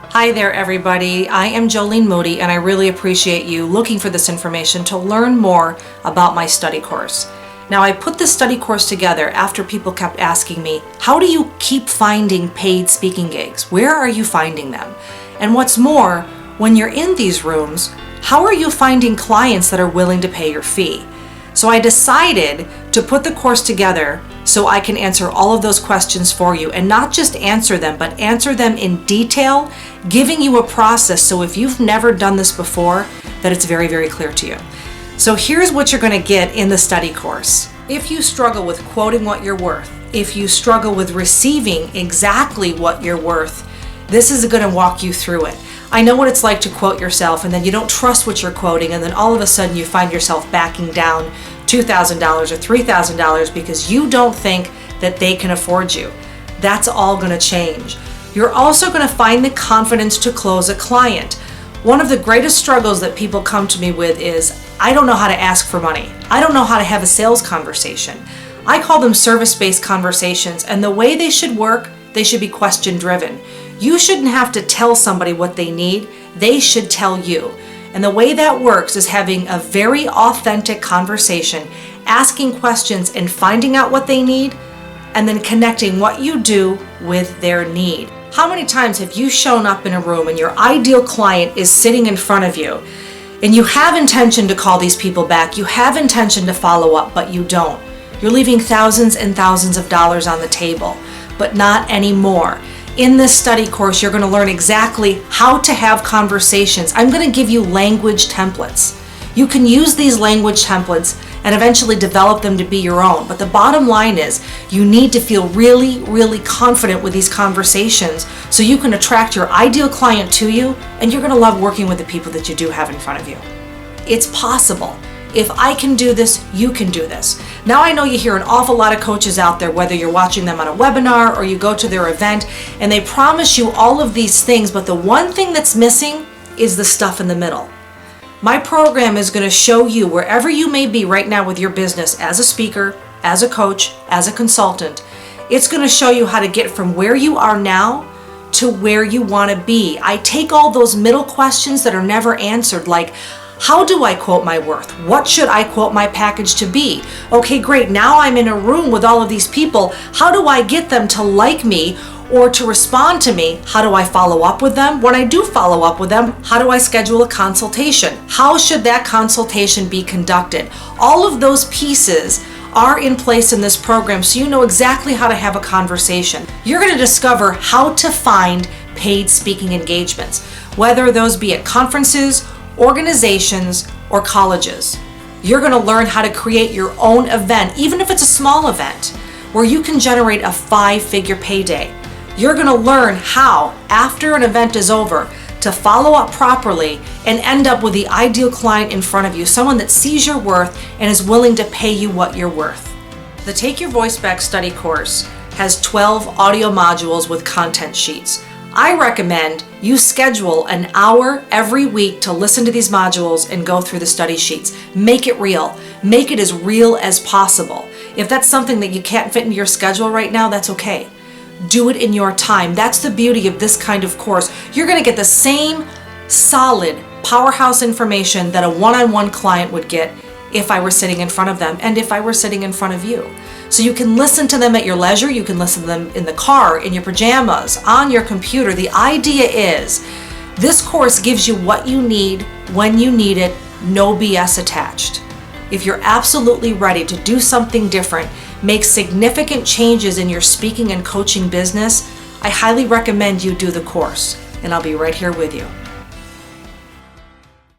Hi there, everybody. I am Joleene Moody, and I really appreciate you looking for this information to learn more about my study course. Now, I put this study course together after people kept asking me, how do you keep finding paid speaking gigs? Where are you finding them? And what's more, when you're in these rooms, how are you finding clients that are willing to pay your fee? So I decided to put the course together so I can answer all of those questions for you, and not just answer them, but answer them in detail, giving you a process so if you've never done this before, that it's very, very clear to you. So here's what you're going to get in the study course. If you struggle with quoting what you're worth, if you struggle with receiving exactly what you're worth, this is going to walk you through it. I know what it's like to quote yourself and then you don't trust what you're quoting, and then all of a sudden you find yourself backing down $2,000 or $3,000 because you don't think that they can afford you. That's all going to change. You're also going to find the confidence to close a client. One of the greatest struggles that people come to me with is, I don't know how to ask for money. I don't know how to have a sales conversation. I call them service-based conversations, and the way they should work, they should be question-driven. You shouldn't have to tell somebody what they need. They should tell you. And the way that works is having a very authentic conversation, asking questions and finding out what they need, and then connecting what you do with their need. How many times have you shown up in a room and your ideal client is sitting in front of you, and you have intention to call these people back, you have intention to follow up, but you don't? You're leaving thousands and thousands of dollars on the table, but not anymore. In this study course, you're going to learn exactly how to have conversations. I'm going to give you language templates. You can use these language templates and eventually develop them to be your own. But the bottom line is you need to feel really, really confident with these conversations so you can attract your ideal client to you, and you're going to love working with the people that you do have in front of you. It's possible. If I can do this, you can do this. Now, I know you hear an awful lot of coaches out there, whether you're watching them on a webinar or you go to their event, and they promise you all of these things, but the one thing that's missing is the stuff in the middle. My program is going to show you, wherever you may be right now with your business, as a speaker, as a coach, as a consultant, it's going to show you how to get from where you are now to where you want to be. I take all those middle questions that are never answered, like, how do I quote my worth? What should I quote my package to be? Okay, great. Now I'm in a room with all of these people. How do I get them to like me or to respond to me? How do I follow up with them? When I do follow up with them, how do I schedule a consultation? How should that consultation be conducted? All of those pieces are in place in this program, so you know exactly how to have a conversation. You're going to discover how to find paid speaking engagements, whether those be at conferences, organizations, or colleges. You're going to learn how to create your own event, even if it's a small event, where you can generate a 5-figure payday. You're going to learn how, after an event is over, to follow up properly and end up with the ideal client in front of you, someone that sees your worth and is willing to pay you what you're worth. The Take Your Voice Back study course has 12 audio modules with content sheets. I recommend you schedule an hour every week to listen to these modules and go through the study sheets. Make it real. Make it as real as possible. If that's something that you can't fit into your schedule right now, that's okay. Do it in your time. That's the beauty of this kind of course. You're going to get the same solid powerhouse information that a one-on-one client would get if I were sitting in front of them and if I were sitting in front of you. So you can listen to them at your leisure, you can listen to them in the car, in your pajamas, on your computer. The idea is this course gives you what you need, when you need it, no BS attached. If you're absolutely ready to do something different, make significant changes in your speaking and coaching business, I highly recommend you do the course, and I'll be right here with you.